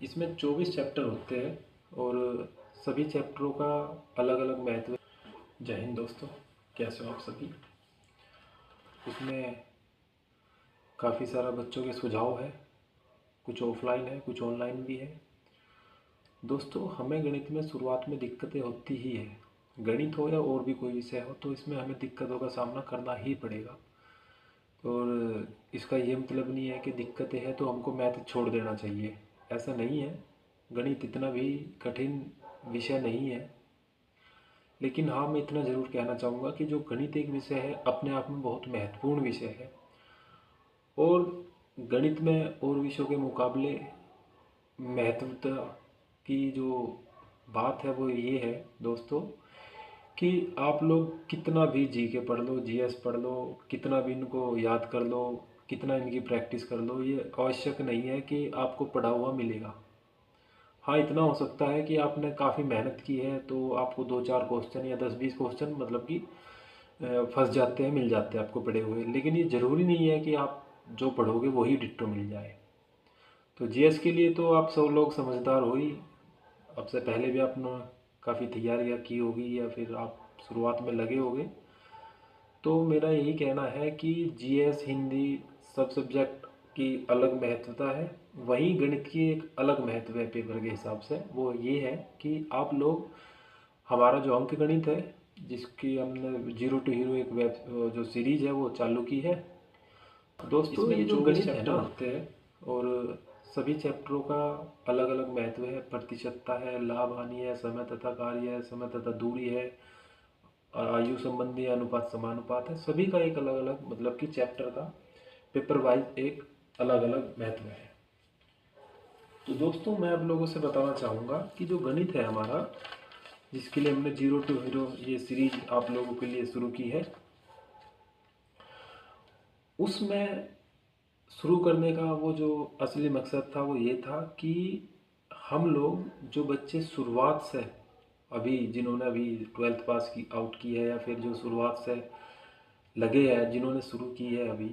इसमें 24 चैप्टर होते हैं और सभी चैप्टरों का अलग अलग महत्व है। जय हिंद दोस्तों, कैसे हो आप सभी। इसमें काफ़ी सारा बच्चों के सुझाव है, कुछ ऑफलाइन है कुछ ऑनलाइन भी है। दोस्तों, हमें गणित में शुरुआत में दिक्कतें होती ही है। गणित हो या और भी कोई विषय हो तो इसमें हमें दिक्कतों का सामना करना ही पड़ेगा। और इसका ये मतलब नहीं है कि दिक्कतें हैं तो हमको मैथ छोड़ देना चाहिए, ऐसा नहीं है। गणित इतना भी कठिन विषय नहीं है। लेकिन हाँ, मैं इतना ज़रूर कहना चाहूँगा कि जो गणित एक विषय है अपने आप में बहुत महत्वपूर्ण विषय है। और गणित में और विषयों के मुकाबले महत्वता की जो बात है वो ये है दोस्तों कि आप लोग कितना भी जीके पढ़ लो, जीएस पढ़ लो, कितना भी इनको याद कर लो, कितना इनकी प्रैक्टिस कर लो, ये आवश्यक नहीं है कि आपको पढ़ा हुआ मिलेगा। हाँ, इतना हो सकता है कि आपने काफ़ी मेहनत की है तो आपको 2-4 क्वेश्चन या 10-20 क्वेश्चन मतलब कि फंस जाते हैं, मिल जाते हैं आपको पढ़े हुए। लेकिन ये ज़रूरी नहीं है कि आप जो पढ़ोगे वही डिट्टो मिल जाए। तो जीएस के लिए तो आप सब लोग समझदार हो ही। अब से पहले भी आपने काफ़ी तैयारियाँ की होगी या फिर आप शुरुआत में लगे होंगे। तो मेरा यही कहना है कि जीएस, हिंदी सब सब्जेक्ट की अलग महत्वता है। वहीं गणित की एक अलग महत्व है पेपर के हिसाब से। वो ये है कि आप लोग हमारा जो अंक गणित है, जिसकी हमने जीरो टू हीरो एक वेब जो सीरीज है वो चालू की है। दोस्तों, ये जो गणित है ना होते हैं और सभी चैप्टरों का अलग अलग महत्व है। प्रतिशतता है, लाभ हानि है, समय तथा कार्य है, समय तथा दूरी है, आयु संबंधी अनुपात समानुपात है। सभी का एक अलग अलग मतलब कि चैप्टर का पेपर वाइज एक अलग अलग महत्व है। तो दोस्तों, मैं आप लोगों से बताना चाहूँगा कि जो गणित है हमारा, जिसके लिए हमने जीरो टू हीरो ये सीरीज आप लोगों के लिए शुरू की है, उसमें शुरू करने का वो जो असली मकसद था वो ये था कि हम लोग जो बच्चे शुरुआत से अभी जिन्होंने अभी 12th पास की आउट की है या फिर जो शुरुआत से लगे हैं, जिन्होंने शुरू की है अभी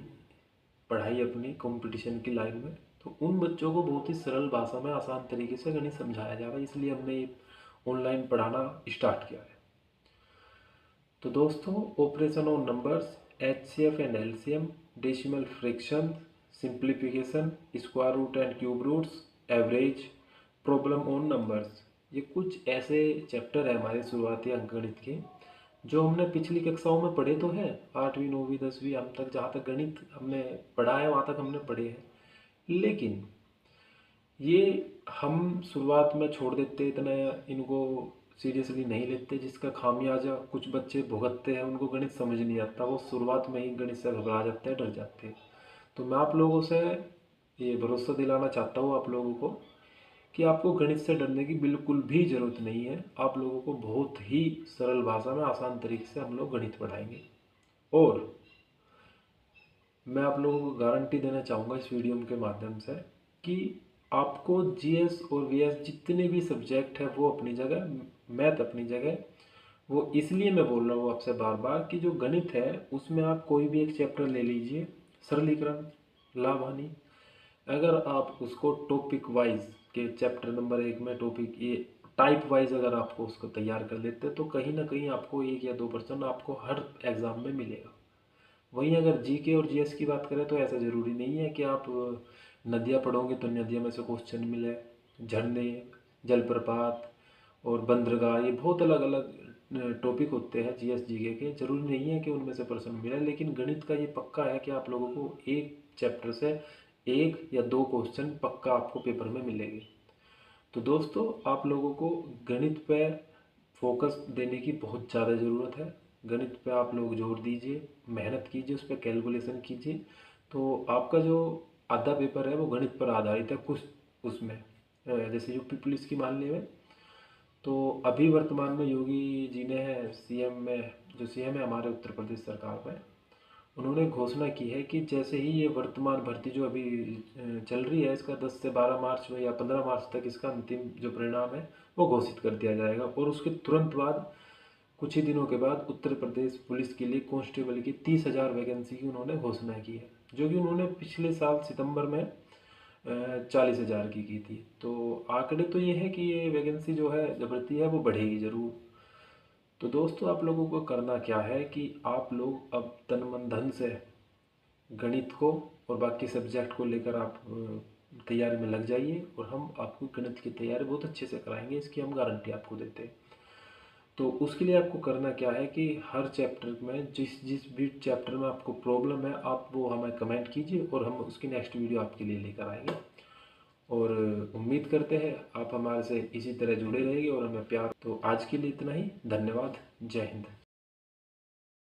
पढ़ाई अपनी कंपटीशन की लाइन में, तो उन बच्चों को बहुत ही सरल भाषा में आसान तरीके से गणित समझाया जा रहा है। इसलिए हमने ये ऑनलाइन पढ़ाना स्टार्ट किया है। तो दोस्तों, operation on numbers, HCF and LCM, decimal fraction, simplification, square root and cube roots, average, problem on numbers, ये कुछ ऐसे चैप्टर है हमारे शुरुआती अंकगणित के जो हमने पिछली कक्षाओं में पढ़े तो हैं। 8वीं 9वीं 10वीं हम तक जहाँ तक गणित हमने पढ़ा है वहाँ तक हमने पढ़े हैं। लेकिन ये हम शुरुआत में छोड़ देते, इतना इनको सीरियसली नहीं लेते, जिसका खामियाजा कुछ बच्चे भुगतते हैं। उनको गणित समझ नहीं आता, वो शुरुआत में ही गणित से घबरा जाते हैं, डर जाते हैं। तो मैं आप लोगों से ये भरोसा दिलाना चाहता हूँ आप लोगों को कि आपको गणित से डरने की बिल्कुल भी ज़रूरत नहीं है। आप लोगों को बहुत ही सरल भाषा में आसान तरीके से हम लोग गणित पढ़ाएंगे। और मैं आप लोगों को गारंटी देना चाहूँगा इस वीडियो के माध्यम से कि आपको जीएस और वीएस जितने भी सब्जेक्ट है वो अपनी जगह, मैथ अपनी जगह। वो इसलिए मैं बोल रहा हूँ आपसे बार बार कि जो गणित है उसमें आप कोई भी एक चैप्टर ले लीजिए, सरलीकरण, लाभ हानि। अगर आप उसको टॉपिक वाइज के चैप्टर नंबर 1 में टॉपिक ये टाइप वाइज अगर आपको उसको तैयार कर लेते तो कहीं ना कहीं आपको 1 या 2% आपको हर एग्ज़ाम में मिलेगा। वहीं अगर जीके और जीएस की बात करें तो ऐसा ज़रूरी नहीं है कि आप नदियाँ पढ़ोगे तो नदियों में से क्वेश्चन मिले। झरने, जलप्रपात और बंदरगाह, ये बहुत अलग अलग टॉपिक होते हैं जीएस जीके के। जरूरी नहीं है कि उनमें से प्रश्न मिले। लेकिन गणित का ये पक्का है कि आप लोगों को एक चैप्टर से 1 या 2 क्वेश्चन पक्का आपको पेपर में मिलेंगे। तो दोस्तों, आप लोगों को गणित पे फोकस देने की बहुत ज़्यादा ज़रूरत है। गणित पे आप लोग जोर दीजिए, मेहनत कीजिए, उस पर कैलकुलेशन कीजिए। तो आपका जो आधा पेपर है वो गणित पर आधारित है कुछ उसमें। जैसे यूपी पुलिस की मान लीजिए, तो अभी वर्तमान में योगी जी ने है सीएम में, जो सीएम है हमारे उत्तर प्रदेश सरकार में, उन्होंने घोषणा की है कि जैसे ही ये वर्तमान भर्ती जो अभी चल रही है इसका 10 से 12 मार्च में या 15 मार्च तक इसका अंतिम जो परिणाम है वो घोषित कर दिया जाएगा। और उसके तुरंत बाद कुछ ही दिनों के बाद उत्तर प्रदेश पुलिस के लिए कांस्टेबल की 30,000 वैकेंसी की उन्होंने घोषणा की है, जो कि उन्होंने पिछले साल सितंबर में 40,000 की थी। तो आंकड़े तो ये है कि ये वैकेंसी जो है, जो भर्ती है वो बढ़ेगी ज़रूर। तो दोस्तों, आप लोगों को करना क्या है कि आप लोग अब तन मन धन से गणित को और बाकी सब्जेक्ट को लेकर आप तैयारी में लग जाइए, और हम आपको गणित की तैयारी बहुत अच्छे से कराएंगे, इसकी हम गारंटी आपको देते हैं। तो उसके लिए आपको करना क्या है कि हर चैप्टर में जिस जिस भी चैप्टर में आपको प्रॉब्लम है, आप वो हमें कमेंट कीजिए और हम उसकी नेक्स्ट वीडियो आपके लिए लेकर आएंगे। और उम्मीद करते हैं आप हमारे से इसी तरह जुड़े रहेंगे और हमें प्यार। तो आज के लिए इतना ही। धन्यवाद। जय हिंद।